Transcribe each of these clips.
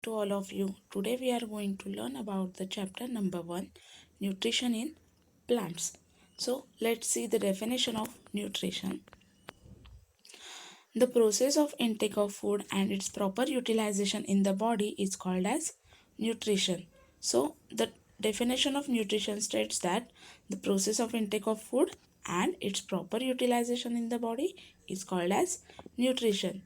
to all of you. Today we are going to learn about the chapter number 1, nutrition in plants. So let's see the definition of nutrition. The process of intake of food and its proper utilization in the body is called as nutrition. So the definition of nutrition states that the process of intake of food and its proper utilization in the body is called as nutrition.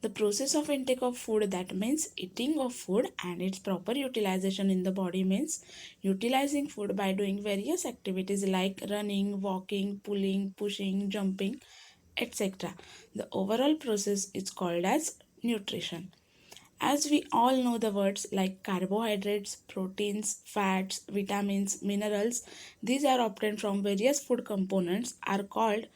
The process of intake of food, that means eating of food, and its proper utilization in the body means utilizing food by doing various activities like running, walking, pulling, pushing, jumping, etc. The overall process is called as nutrition. As we all know, the words like carbohydrates, proteins, fats, vitamins, minerals, these are obtained from various food components, are called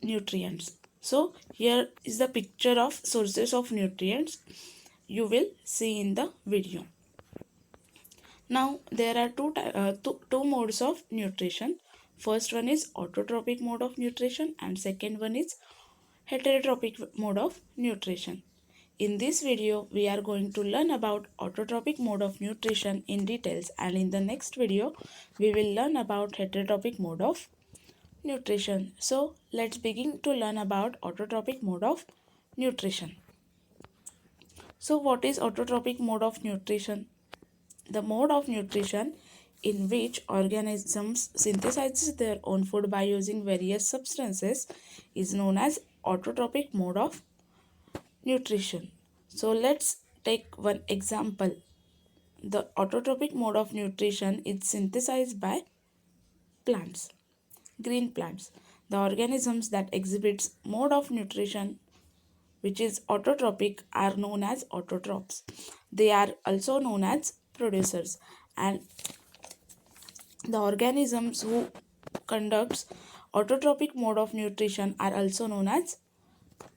nutrients. So here is the picture of sources of nutrients you will see in the video. Now there are two modes of nutrition. First one is autotrophic mode of nutrition and second one is heterotrophic mode of nutrition. In this video we are going to learn about autotrophic mode of nutrition in details, and in the next video we will learn about heterotrophic mode of nutrition. So let's begin to learn about autotrophic mode of nutrition. So what is autotrophic mode of nutrition? The mode of nutrition in which organisms synthesize their own food by using various substances is known as autotrophic mode of nutrition. So let's take one example. The autotrophic mode of nutrition is synthesized by plants. Green plants. The organisms that exhibits mode of nutrition which is autotrophic are known as autotrophs. They are also known as producers, and the organisms who conducts autotrophic mode of nutrition are also known as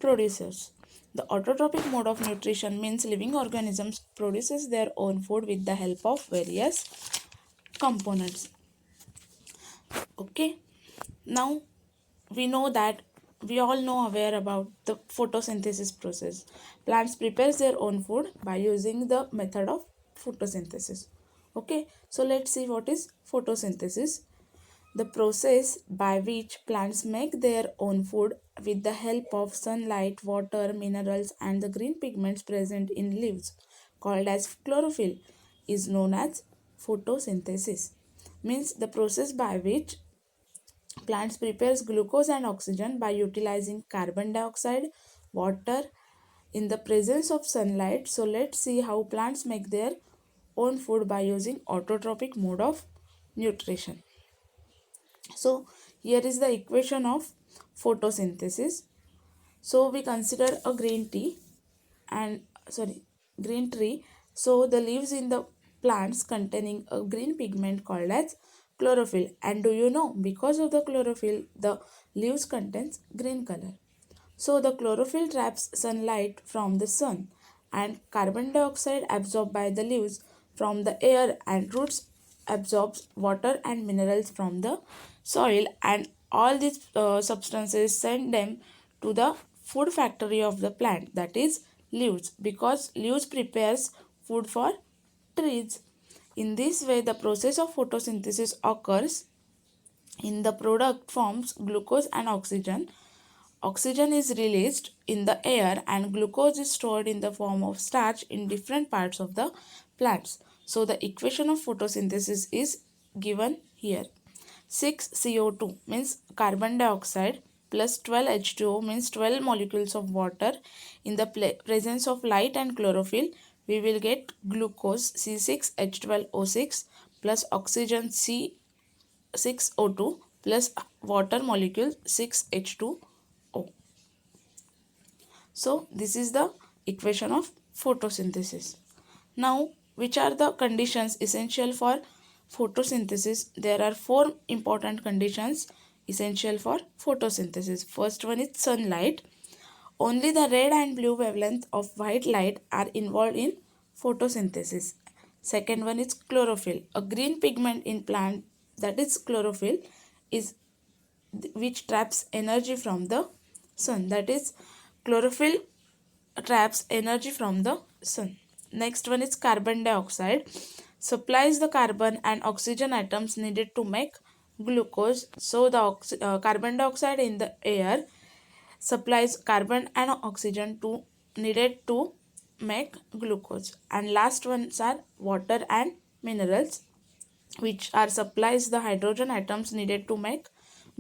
producers. The autotrophic mode of nutrition means living organisms produces their own food with the help of various components. Okay, now we know that we all know aware about the photosynthesis process. Plants prepares their own food by using the method of photosynthesis. Okay, so let's see what is photosynthesis. The process by which plants make their own food with the help of sunlight, water, minerals, and the green pigments present in leaves, called as chlorophyll, is known as photosynthesis. Means the process by which plants prepares glucose and oxygen by utilizing carbon dioxide, water in the presence of sunlight. So let's see how plants make their own food by using autotrophic mode of nutrition. So here is the equation of photosynthesis. So we consider a green tree. So the leaves in the plants containing a green pigment called as chlorophyll, and do you know, because of the chlorophyll the leaves contains green color. So the chlorophyll traps sunlight from the sun, and carbon dioxide absorbed by the leaves from the air, and roots absorbs water and minerals from the soil, and all these substances send them to the food factory of the plant, that is leaves, because leaves prepares food for trees. In this way the process of photosynthesis occurs. In the product forms glucose and oxygen. Oxygen is released in the air and glucose is stored in the form of starch in different parts of the plants. So the equation of photosynthesis is given here. 6CO2 means carbon dioxide plus 12H2O means 12 molecules of water. In the presence of light and chlorophyll, we will get glucose C6H12O6 plus oxygen C6O2 plus water molecule 6H2O. So this is the equation of photosynthesis. Now, which are the conditions essential for photosynthesis? There are four important conditions essential for photosynthesis. First one is sunlight. Only the red and blue wavelength of white light are involved in photosynthesis. Second one is chlorophyll. A green pigment in plant, that is chlorophyll, is which traps energy from the sun. That is chlorophyll traps energy from the sun. Next one is carbon dioxide. Supplies the carbon and oxygen atoms needed to make glucose. So the carbon dioxide in the air supplies carbon and oxygen to needed to make glucose. And last ones are water and minerals, which are supplies the hydrogen atoms needed to make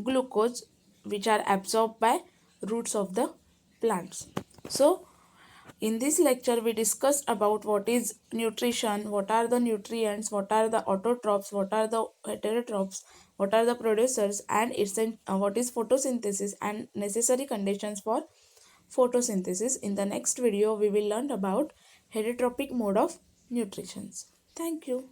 glucose, which are absorbed by roots of the plants. So in this lecture, we discussed about what is nutrition, what are the nutrients, what are the autotrophs, what are the heterotrophs, what are the producers, and what is photosynthesis and necessary conditions for photosynthesis. In the next video, we will learn about heterotrophic mode of nutrition. Thank you.